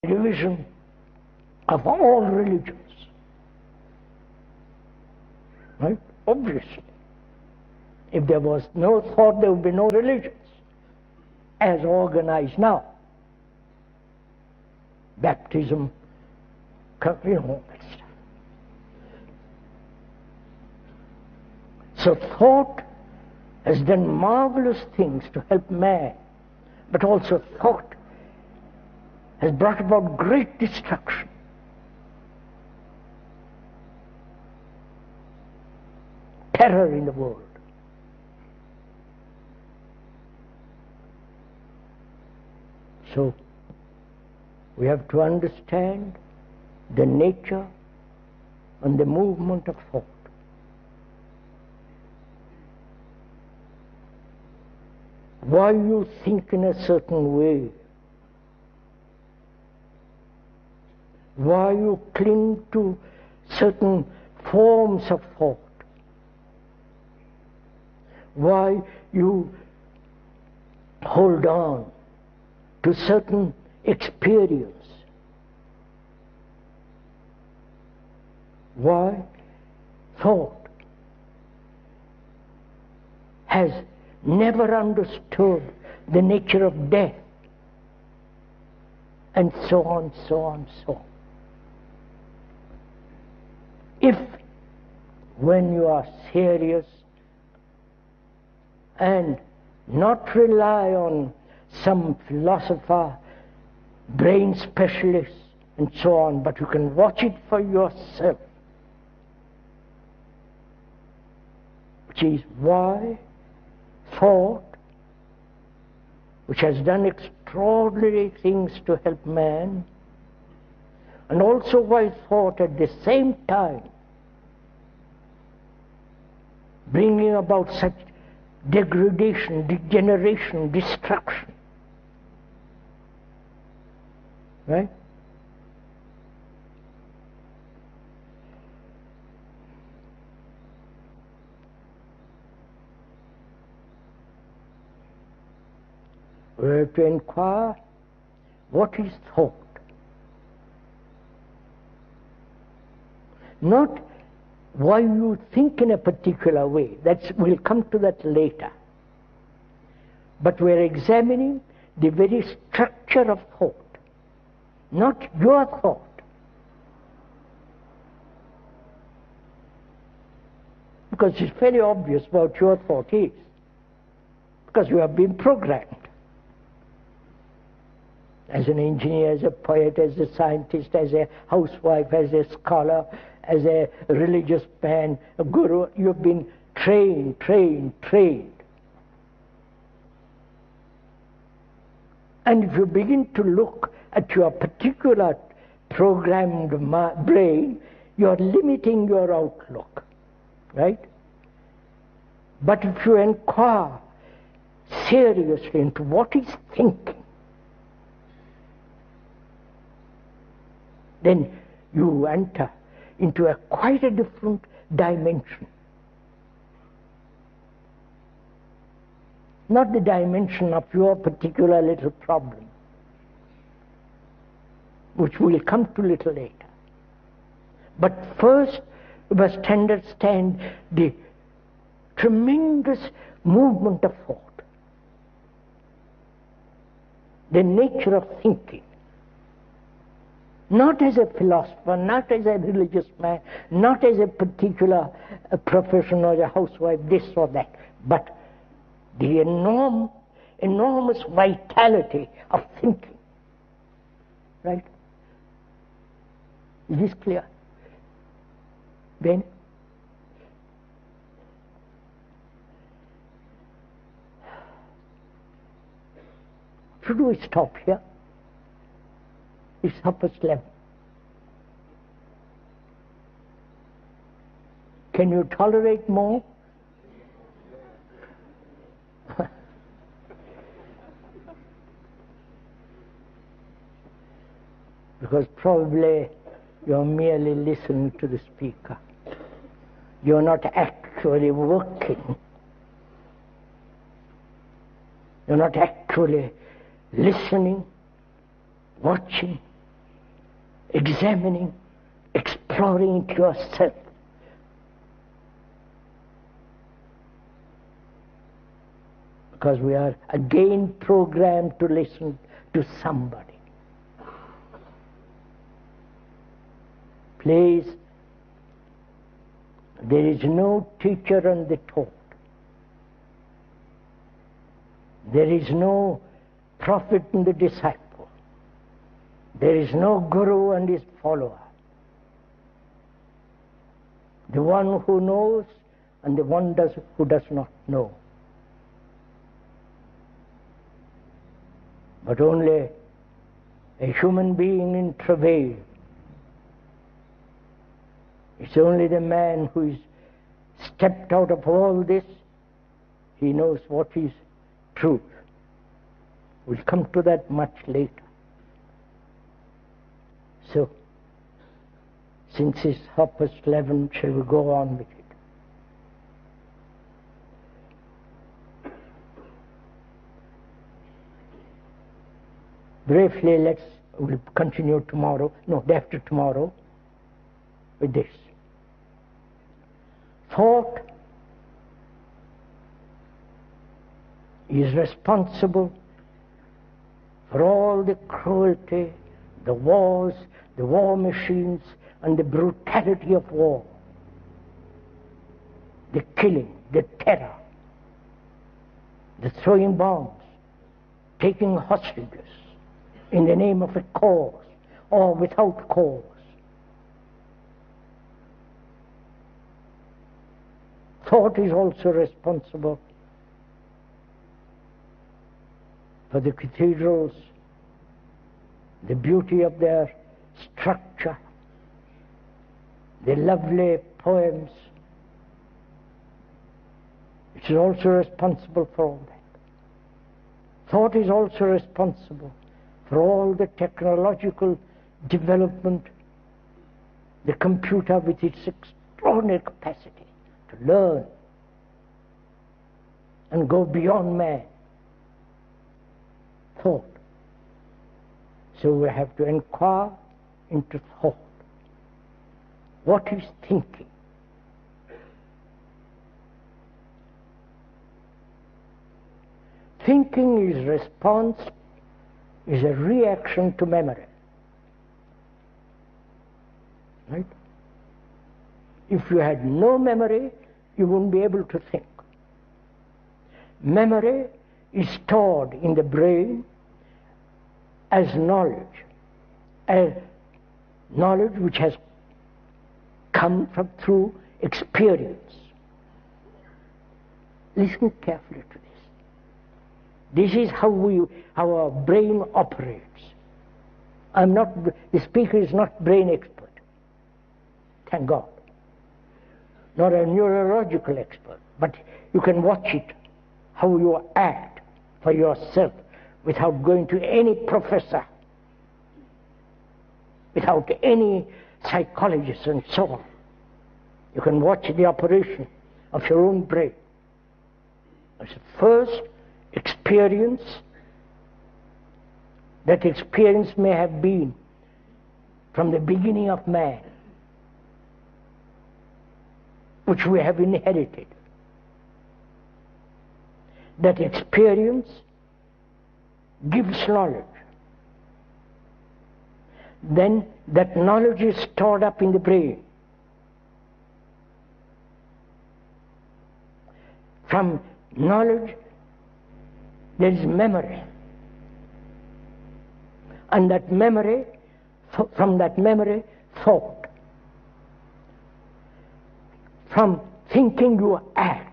division of all religions. Right? Obviously. If there was no thought, there would be no religions as organized now. Baptism, all that stuff. So thought has done marvelous things to help man, but also thought has brought about great destruction. Terror in the world. So, we have to understand the nature and the movement of thought. Why you think in a certain way, why you cling to certain forms of thought, why you hold on to certain experience. Why? Thought has never understood the nature of death, and so on, so on, so on. If, when you are serious and not rely on some philosopher, brain specialist, and so on, but you can watch it for yourself, which is why thought, which has done extraordinary things to help man, and also why thought at the same time bringing about such degradation, degeneration, destruction. Right? We have to inquire, what is thought? Not why you think in a particular way. We'll come to that later. But we're examining the very structure of thought, not your thought. Because it's very obvious what your thought is, because you have been programmed. As an engineer, as a poet, as a scientist, as a housewife, as a scholar, as a religious man, a guru, you've been trained. And if you begin to look at your particular programmed brain, you're limiting your outlook, right? But if you inquire seriously into what is thinking, then you enter into quite a different dimension. Not the dimension of your particular little problem, which we'll come to a little later. But first, we must understand the tremendous movement of thought, the nature of thinking. Not as a philosopher, not as a religious man, not as a particular profession or a housewife, this or that, but the enormous vitality of thinking. Right? Is this clear? Ben? Should we stop here? It's 11:30. Can you tolerate more? Because probably you're merely listening to the speaker. You're not actually working. You're not actually listening, watching, examining, exploring it yourself. Because we are again programmed to listen to somebody. Please, there is no teacher and the taught. There is no prophet and the disciple. There is no guru and his follower. The one who knows and the one who does not know. But only a human being in travail. It's only the man who is stepped out of all this, he knows what is truth. We'll come to that much later. So, since it's 11:30, shall we go on with it? Briefly, we'll continue tomorrow, no, day after tomorrow, with this. Thought is responsible for all the cruelty, the wars, the war machines, and the brutality of war. The killing, the terror, the throwing bombs, taking hostages in the name of a cause or without cause. Thought is also responsible for the cathedrals, the beauty of their structure, the lovely poems. It is also responsible for all that. Thought is also responsible for all the technological development, the computer with its extraordinary capacity to learn and go beyond man. Thought. So we have to inquire into thought. What is thinking? Thinking is response, is a reaction to memory. Right? If you had no memory, you wouldn't be able to think. Memory is stored in the brain as knowledge which has come through experience. Listen carefully to this. This is how our brain operates. The speaker is not brain expert, thank God. Not a neurological expert, but you can watch it, how you act for yourself without going to any professor, without any psychologist and so on. You can watch the operation of your own brain. It's the first experience. That experience may have been from the beginning of man, which we have inherited. That experience gives knowledge. Then that knowledge is stored up in the brain. From knowledge there is memory. And that memory, from that memory, thought. From thinking you act.